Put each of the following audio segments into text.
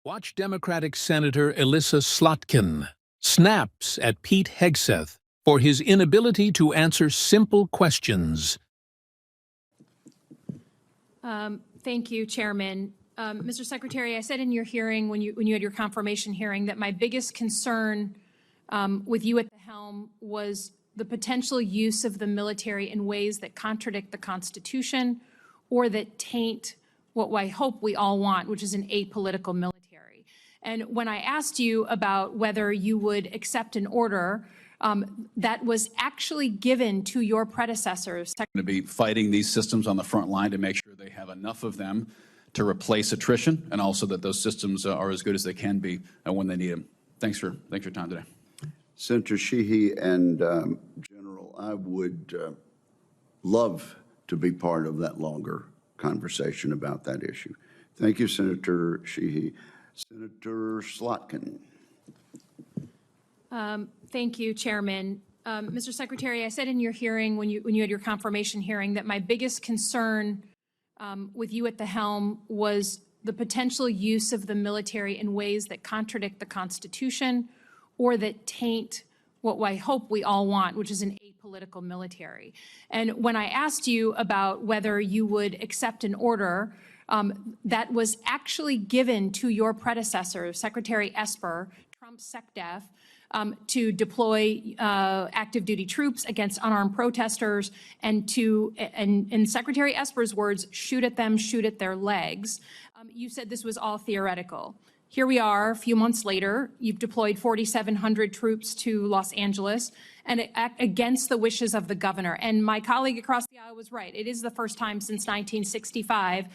Watch Democratic Senator Elissa Slotkin snaps at Pete Hegseth for his inability to answer simple questions. Thank you, Chairman. Mr. Secretary, I said in your hearing, when you had your confirmation hearing, that my biggest concern with you at the helm was the potential use of the military in ways that contradict the Constitution or that taint what I hope we all want, which is an apolitical military. And when I asked you about whether you would accept an order that was actually given to your predecessors. Going to be fighting these systems on the front line to make sure they have enough of them to replace attrition, and also that those systems are as good as they can be when they need them. Thanks for your time today. Senator Sheehy and General, I would love to be part of that longer conversation about that issue. Thank you, Senator Sheehy. Senator Slotkin. Thank you, Chairman. Mr. Secretary, I said in your hearing, when you had your confirmation hearing, that my biggest concern with you at the helm was the potential use of the military in ways that contradict the Constitution or that taint what I hope we all want, which is an apolitical military. And when I asked you about whether you would accept an order that was actually given to your predecessor, Secretary Esper, Trump's SecDef, to deploy active duty troops against unarmed protesters and to, in Secretary Esper's words, shoot at them, shoot at their legs. You said this was all theoretical. Here we are, a few months later, you've deployed 4,700 troops to Los Angeles and against the wishes of the governor. And my colleague across the aisle was right. It is the first time since 1965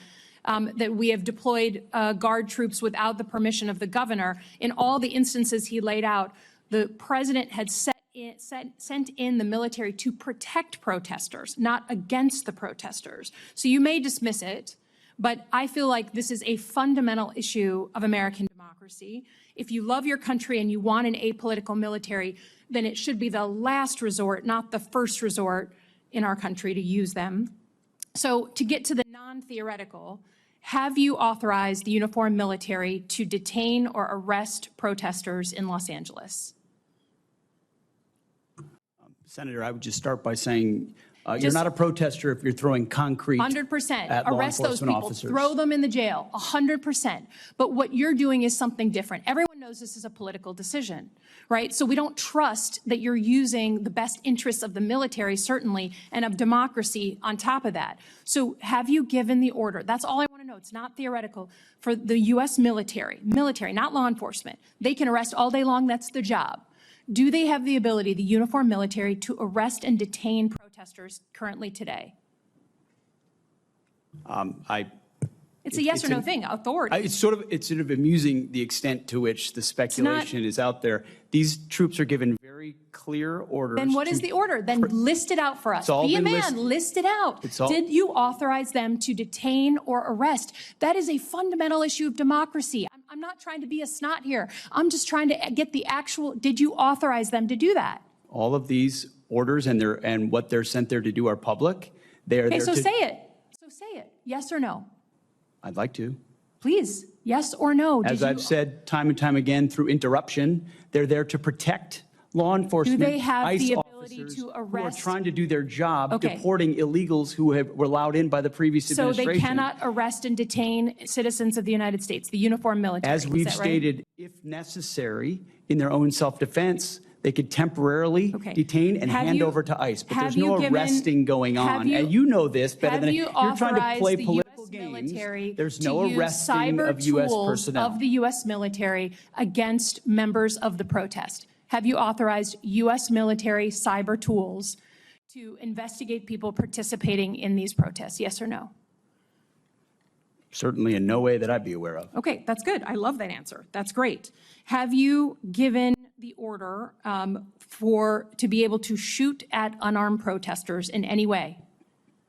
that we have deployed Guard troops without the permission of the governor. In all the instances he laid out, the president had sent in the military to protect protesters, not against the protesters. So you may dismiss it, but I feel like this is a fundamental issue of American democracy. If you love your country and you want an apolitical military, then it should be the last resort, not the first resort in our country to use them. So to get to the non-theoretical, have you authorized the uniformed military to detain or arrest protesters in Los Angeles? Senator, I would just start by saying you're not a protester if you're throwing concrete 100%. at law Arrest those enforcement people, officers. throw them in the jail, 100%. But what you're doing is something different. Everyone knows this is a political decision, right? So we don't trust that you're using the best interests of the military, certainly, and of democracy on top of that. So have you given the order? That's all I want to know. It's not theoretical. For the U.S. military, not law enforcement. They can arrest all day long. That's their job. Do they have the ability, the uniformed military, to arrest and detain protesters currently today? It's a yes or no thing, authority. It's sort of amusing the extent to which the speculation is out there. These troops are given very clear orders. Then what is the order? Then list it out for us. Be a man, list it out. Did you authorize them to detain or arrest? That is a fundamental issue of democracy. I'm not trying to be a snot here. I'm just trying to get the actual, did you authorize them to do that? All of these orders and what they're sent there to do are public. They are there so to... say it. So say it. Yes or no? I'd like to. Please, yes or no? As I've said time and time again through interruption, they're there to protect law enforcement. Do they have ICE the ability to arrest? who are trying to do their job, deporting illegals who were allowed in by the previous administration. So they cannot arrest and detain citizens of the United States, the uniformed military. As we've stated, if necessary, in their own self-defense, they could temporarily detain and hand over to ICE. But there's no arresting going on. And you know this better than you're trying to play political games. There's no arresting of U.S. personnel. Of the U.S. military against members of the protest. Have you authorized U.S. military cyber tools to investigate people participating in these protests? Yes or no? Certainly in no way that I'd be aware of. Okay, that's good. I love that answer. That's great. Have you given the order to be able to shoot at unarmed protesters in any way?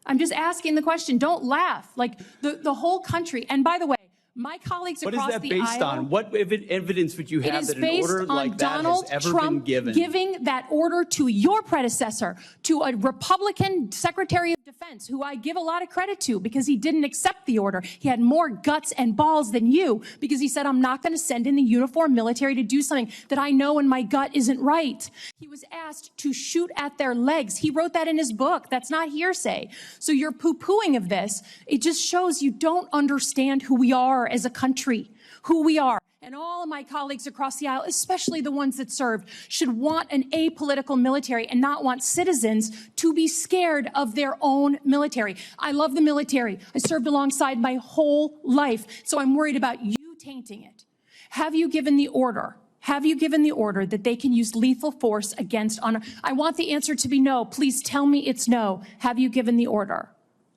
I'm just asking the question. Don't laugh. Like the whole country. And by the way, my colleagues across the aisle. What is that based on? What evidence would you have that an order like that has ever been given? It is based on Donald Trump giving that order to your predecessor, to a Republican Secretary of Defense, who I give a lot of credit to because he didn't accept the order. He had more guts and balls than you because he said, I'm not going to send in the uniformed military to do something that I know in my gut isn't right. He was asked to shoot at their legs. He wrote that in his book. That's not hearsay. So your poo-pooing of this, it just shows you don't understand who we are as a country, who we are. And all of my colleagues across the aisle, especially the ones that served, should want an apolitical military and not want citizens to be scared of their own military. I love the military. I served alongside my whole life, so I'm worried about you tainting it. Have you given the order? Have you given the order that they can use lethal force against honor? I want the answer to be no. Please tell me it's no. Have you given the order?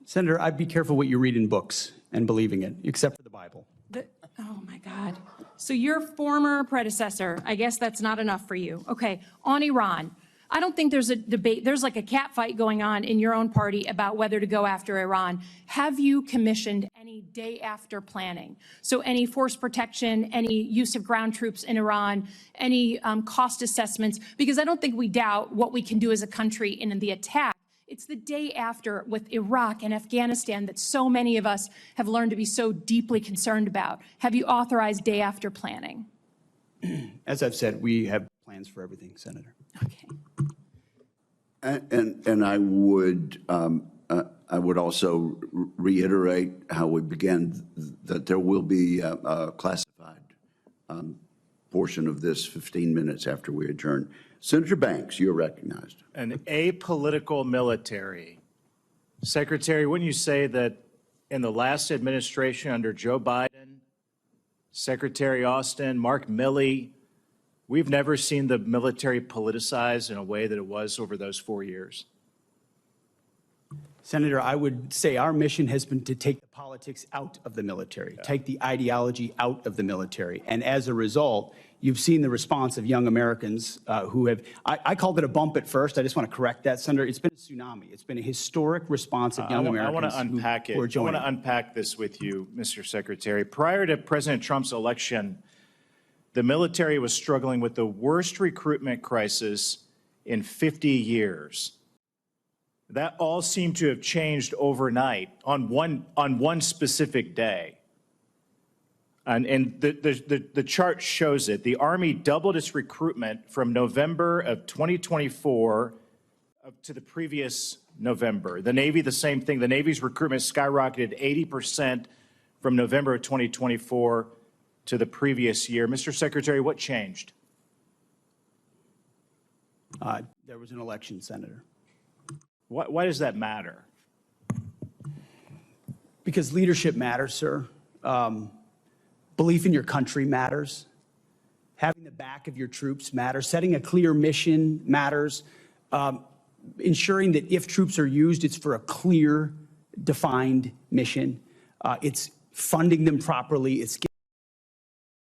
Senator, I'd be careful what you read in books and believing it, except for the Bible. Oh, my God. So your former predecessor, I guess that's not enough for you. Okay, on Iran, I don't think there's a debate. There's like a cat fight going on in your own party about whether to go after Iran. Have you commissioned any day after planning? So any force protection, any use of ground troops in Iran, any cost assessments? Because I don't think we doubt what we can do as a country in the attack. It's the day after with Iraq and Afghanistan that so many of us have learned to be so deeply concerned about. Have you authorized day after planning? As I've said, we have plans for everything, Senator. Okay. And I would also reiterate how we began, that there will be a classified portion of this 15 minutes after we adjourn. Senator Banks, you're recognized. An apolitical military. Secretary, wouldn't you say that in the last administration under Joe Biden, Secretary Austin, Mark Milley, we've never seen the military politicized in a way that it was over those 4 years? Senator, I would say our mission has been to take the politics out of the military, take the ideology out of the military. And as a result, you've seen the response of young Americans who have, I called it a bump at first. I just want to correct that, Senator. It's been a tsunami. It's been a historic response of young Americans. I want to unpack it. I want to unpack this with you, Mr. Secretary. Prior to President Trump's election, the military was struggling with the worst recruitment crisis in 50 years. That all seemed to have changed overnight on one specific day. And the chart shows it. The Army doubled its recruitment from November of 2024 to the previous November. The Navy, the same thing. The Navy's recruitment skyrocketed 80% from November of 2024 to the previous year. Mr. Secretary, what changed? There was an election, Senator. Why does that matter? Because leadership matters, sir. Belief in your country matters. Having the back of your troops matters. Setting a clear mission matters. Ensuring that if troops are used, it's for a clear, defined mission. It's funding them properly. It's